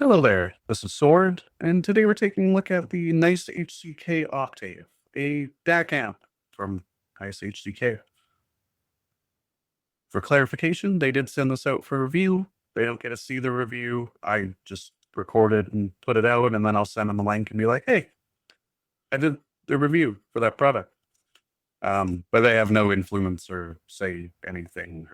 Hello there, this is Sword, and today we're taking a look at the NiceHCK Octave, a DAC amp from NiceHCK. For clarification, they did send this out for review. They don't get to see the review. I just record it and put it out, and then I'll send them a link and be like, hey, I did the review for that product. But they have no influence or say anything.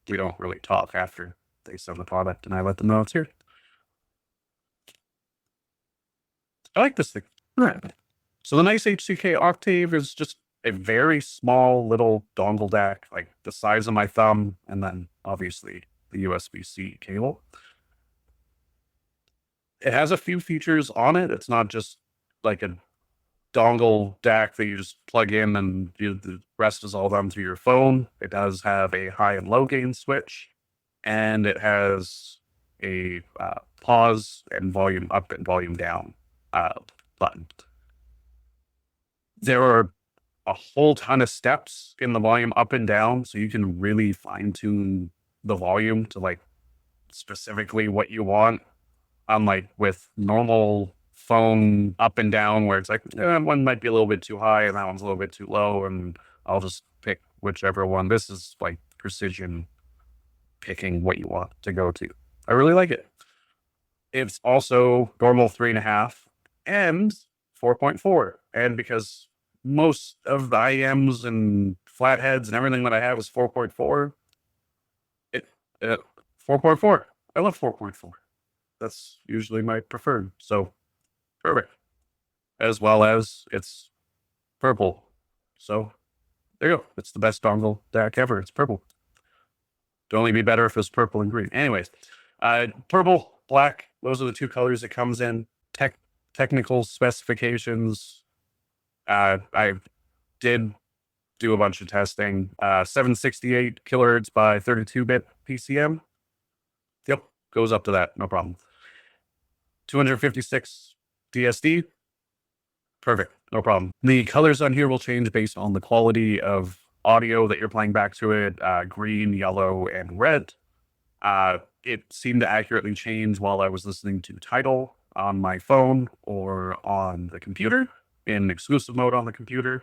We don't really talk after they send the product, and I let them know it's here. I like this thing. Right. So the NiceHCK Octave is just a very small little dongle DAC, like the size of my thumb, and then obviously the USB-C cable. It has a few features on it. It's not just like a dongle DAC that you just plug in and the rest is all done through your phone. It does have a high and low gain switch, and it has a pause and volume up and volume down button. There are a whole ton of steps in the volume up and down, so you can really fine tune the volume to like specifically what you want. Unlike with normal phone up and down, where it's like one might be a little bit too high and that one's a little bit too low, and I'll just pick whichever one. This is like precision picking what you want to go to. I really like it. It's also normal 3.5 and 4.4, and because most of the IEMs and flatheads and everything that I have is 4.4. 4.4. I love 4.4. That's usually my preferred. So perfect. As well as it's purple. So there you go. It's the best dongle DAC ever. It's purple. It'd only be better if it was purple and green. Anyways, purple, black. Those are the two colors it comes in. Technical specifications. I did do a bunch of testing. 768 kilohertz by 32-bit PCM. Yep, goes up to that, no problem. 256 DSD. Perfect, no problem. The colors on here will change based on the quality of audio that you're playing back to it. Green, yellow, and red. It seemed to accurately change while I was listening to Tidal on my phone or on the computer, in exclusive mode on the computer.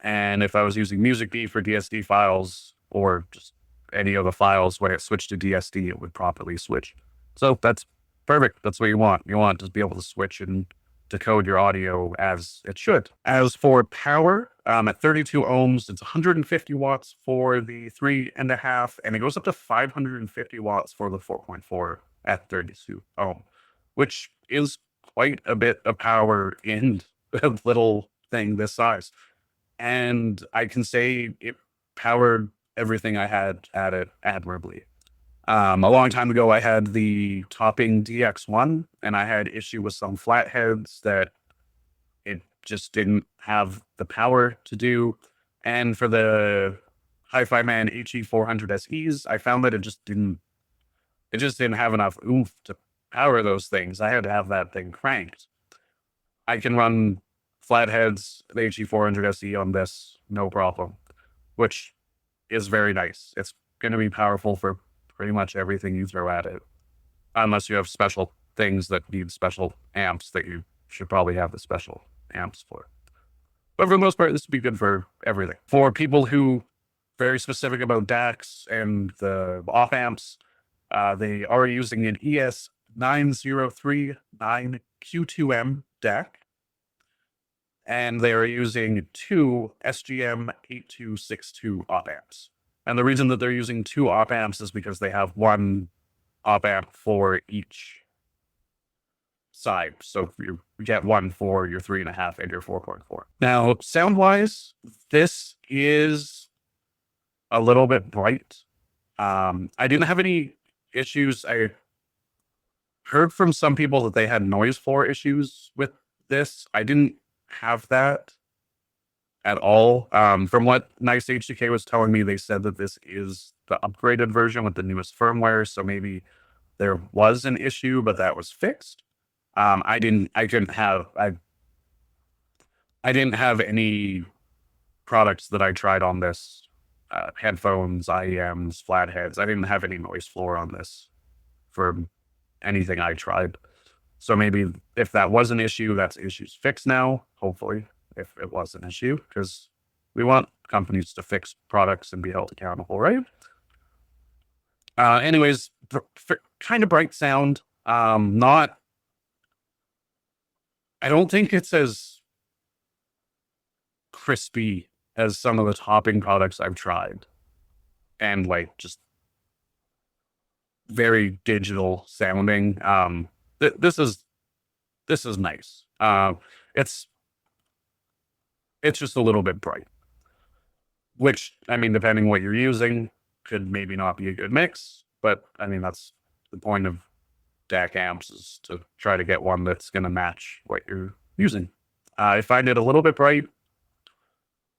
And if I was using MusicB for DSD files or just any of the files, when it switched to DSD, it would properly switch. So that's perfect. That's what you want. You want to be able to switch and decode your audio as it should. As for power, at 32 ohms, it's 150 watts for the 3.5, and it goes up to 550 watts for the 4.4 at 32 ohm, which is quite a bit of power in a little thing this size. And I can say it powered everything I had at it admirably. A long time ago, I had the Topping DX1, and I had issue with some flatheads that it just didn't have the power to do. And for the Hi-Fi Man HE400 SEs, I found that it just didn't have enough oomph to power those things. I had to have that thing cranked. I can run flatheads, the HE400 SE on this, no problem, which is very nice. It's going to be powerful for pretty much everything you throw at it, unless you have special things that need special amps that you should probably have the special amps for. But for the most part, this would be good for everything. For people who very specific about DACs and the op amps, they are using an ES9039Q2M DAC, and they are using two SGM8262 op amps. And the reason that they're using two op amps is because they have one op amp for each side. So you get one for your 3.5 and your 4.4. Now, sound-wise, this is a little bit bright. I didn't have any issues. I heard from some people that they had noise floor issues with this. I didn't have that at all. From what NiceHCK was telling me, they said that this is the upgraded version with the newest firmware, so maybe there was an issue, but that was fixed. I didn't have any products that I tried on this, headphones, IEMs, flatheads. I didn't have any noise floor on this for anything I tried. So maybe if that was an issue, that's issues fixed now, hopefully, if it was an issue, because we want companies to fix products and be held accountable, right? Anyways, kind of bright sound. Not, I don't think it's as crispy as some of the topping products I've tried. And like just very digital sounding. This is nice. It's just a little bit bright, which I mean, depending what you're using, could maybe not be a good mix. But I mean, that's the point of DAC amps, is to try to get one that's going to match what you're using. I find it a little bit bright,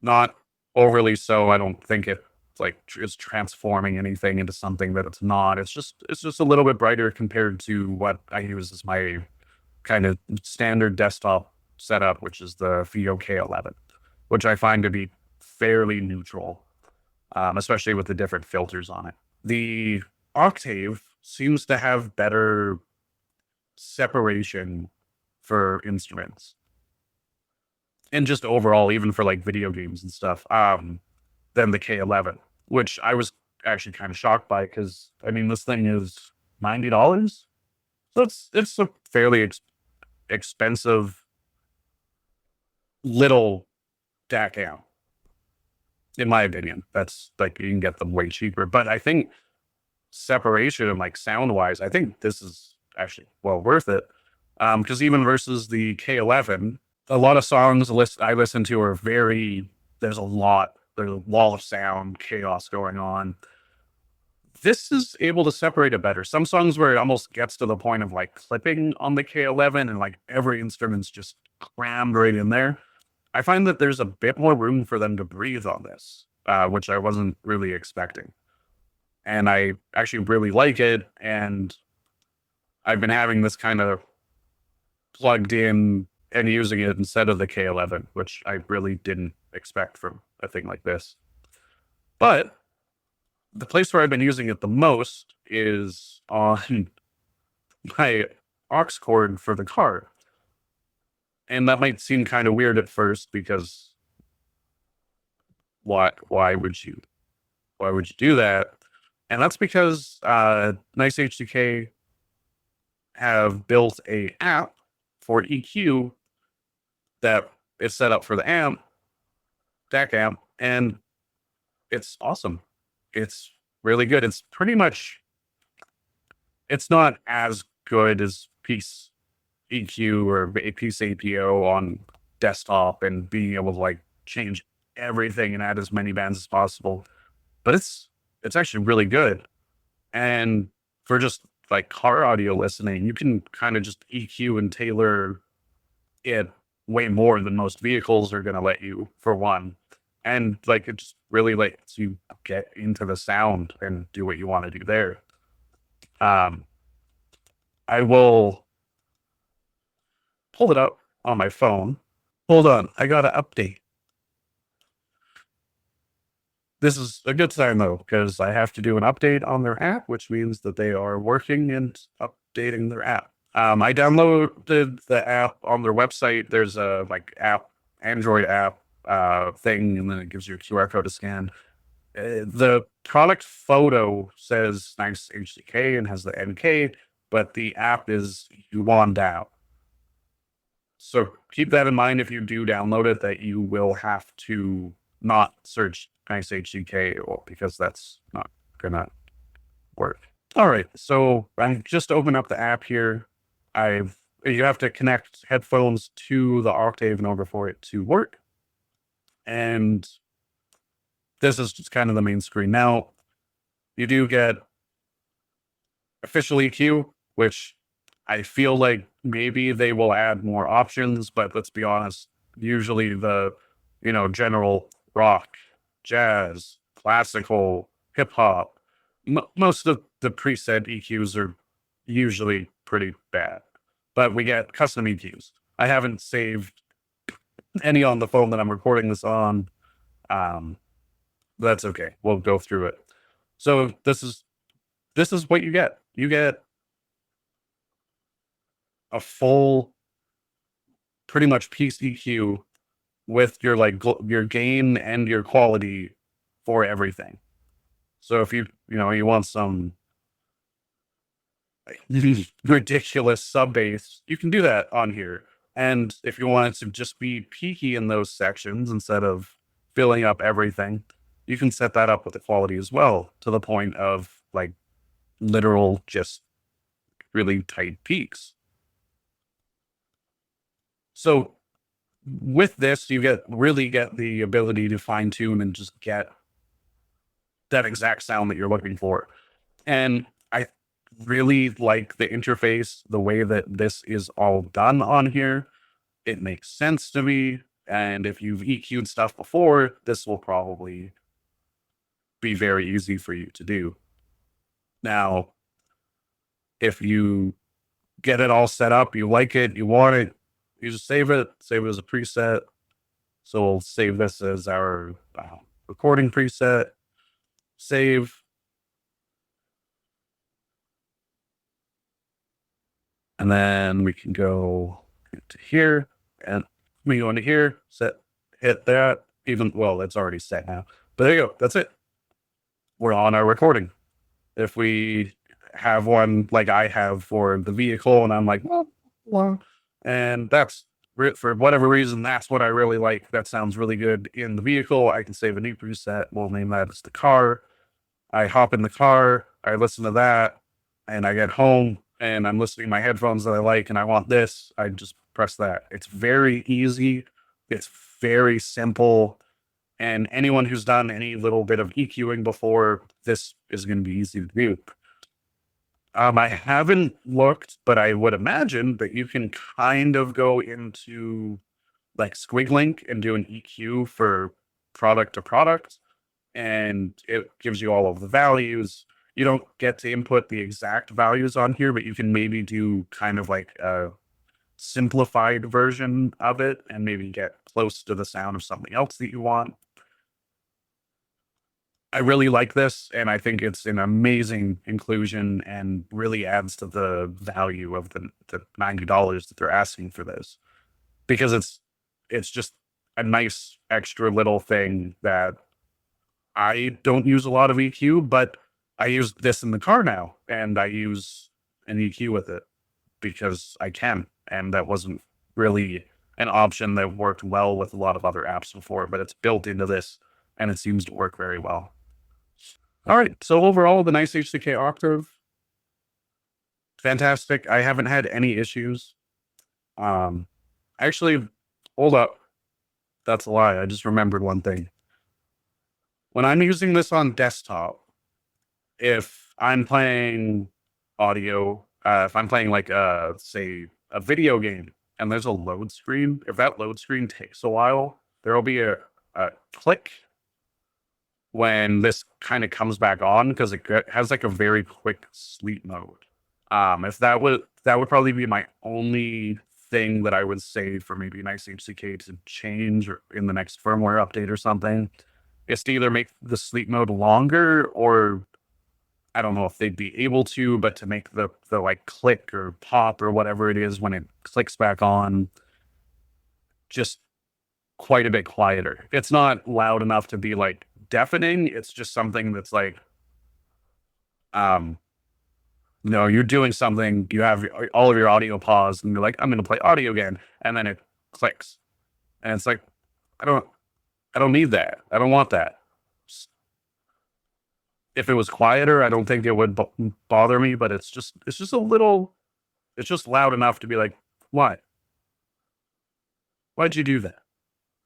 not overly so. I don't think it like is transforming anything into something that it's not. It's just a little bit brighter compared to what I use as my kind of standard desktop setup, which is the FIO K11, which I find to be fairly neutral, especially with the different filters on it. The Octave seems to have better separation for instruments, and just overall, even for like video games and stuff, than the K11, which I was actually kind of shocked by, because I mean, this thing is $90. So it's a fairly expensive little DAC amp, in my opinion. That's like, you can get them way cheaper, but I think separation and like sound wise, I think this is actually well worth it. Because even versus the K11, a lot of songs I listen to are there's a wall of sound, chaos going on. This is able to separate it better. Some songs where it almost gets to the point of like clipping on the K11 and like every instrument's just crammed right in there. I find that there's a bit more room for them to breathe on this, which I wasn't really expecting. And I actually really like it. And I've been having this kind of plugged in and using it instead of the K11, which I really didn't expect from a thing like this. But the place where I've been using it the most is on my aux cord for the car. And that might seem kind of weird at first, because why would you do that? And that's because NiceHCK have built a app for EQ that is set up for the DAC amp, and it's awesome. It's really good. It's pretty much, it's not as good as Piece EQ or Piece APO on desktop and being able to like change everything and add as many bands as possible, but it's actually really good. And for just like car audio listening, you can kind of just EQ and tailor it way more than most vehicles are going to let you, for one. And like, it just really lets you get into the sound and do what you want to do there. I will pull it up on my phone. Hold on, I got to update. This is a good sign though, because I have to do an update on their app, which means that they are working and updating their app. I downloaded the app on their website. There's a like Android app thing, and then it gives you a QR code to scan. The product photo says NiceHCK and has the NK, but the app is Yuan Dao. So keep that in mind if you do download it, that you will have to not search NiceHCK, because that's not gonna work. All right, so I just open up the app here. You have to connect headphones to the Octave in order for it to work. And this is just kind of the main screen. Now, you do get official EQ, which I feel like maybe they will add more options, but let's be honest, usually the, general rock, jazz, classical, hip hop, most of the preset EQs are usually pretty bad, but we get custom EQs. I haven't saved any on the phone that I'm recording this on. That's okay. We'll go through it. So this is what you get. You get a full, pretty much piece EQ with your your gain and your quality for everything. So if you want some ridiculous sub bass, you can do that on here. And if you want it to just be peaky in those sections instead of filling up everything, you can set that up with the quality as well, to the point of like literal just really tight peaks. So with this, you really get the ability to fine tune and just get that exact sound that you're looking for. And I really like the interface, the way that this is all done on here. It makes sense to me. And if you've EQ'd stuff before, this will probably be very easy for you to do. Now, if you get it all set up, you like it, you want it, you just save it as a preset. So we'll save this as our recording preset, save. And then we can go into here, and we go into here, hit that, well, it's already set now. But there you go, that's it. We're on our recording. If we have one like I have for the vehicle, and I'm like, well, and that's, for whatever reason, that's what I really like. That sounds really good in the vehicle. I can save a new preset. We'll name that as the car. I hop in the car, I listen to that, and I get home and I'm listening to my headphones that I like and I want this. I just press that. It's very easy. It's very simple. And anyone who's done any little bit of EQing before, this is going to be easy to do. I haven't looked, but I would imagine that you can kind of go into like Squiglink and do an EQ for product to product, and it gives you all of the values. You don't get to input the exact values on here, but you can maybe do kind of like a simplified version of it and maybe get close to the sound of something else that you want. I really like this, and I think it's an amazing inclusion and really adds to the value of the $90 that they're asking for this, because it's just a nice extra little thing that I don't use a lot of EQ, but I use this in the car now, and I use an EQ with it because I can, and that wasn't really an option that worked well with a lot of other apps before, but it's built into this, and it seems to work very well. All right, so overall, the NiceHCK Octave, fantastic. I haven't had any issues. Actually, hold up. That's a lie. I just remembered one thing. When I'm using this on desktop, if I'm playing audio, if I'm playing like say a video game and there's a load screen, if that load screen takes a while, there will be a click when this kind of comes back on, because it has like a very quick sleep mode. If that would probably be my only thing that I would say for maybe NiceHCK to change or in the next firmware update or something, is to either make the sleep mode longer, or I don't know if they'd be able to, but to make the like click or pop or whatever it is when it clicks back on just quite a bit quieter. It's not loud enough to be like deafening. It's just something that's like, you're doing something, you have all of your audio paused, and you're like, I'm going to play audio again, and then it clicks, and it's like, I don't need that. I don't want that. If it was quieter, I don't think it would bother me, but it's just a little, it's just loud enough to be like, why? Why'd you do that?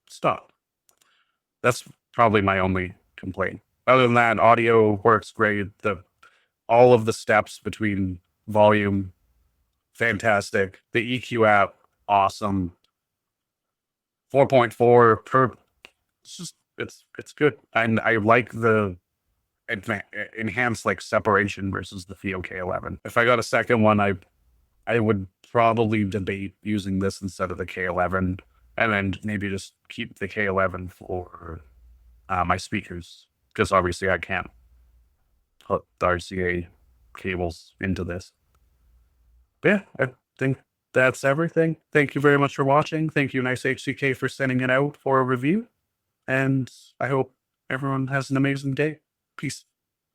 Stop. That's probably my only complaint. Other than that, audio works great. All of the steps between volume, fantastic. The EQ app, awesome. 4.4 per, it's good. And I like the enhanced like separation versus the Theo K11. If I got a second one, I would probably debate using this instead of the K11, and then maybe just keep the K11 for my speakers, because obviously I can't put the RCA cables into this. But yeah, I think That's everything. Thank you very much for watching. Thank you, NiceHCK, for sending it out for a review. And I hope everyone has an amazing day. Peace.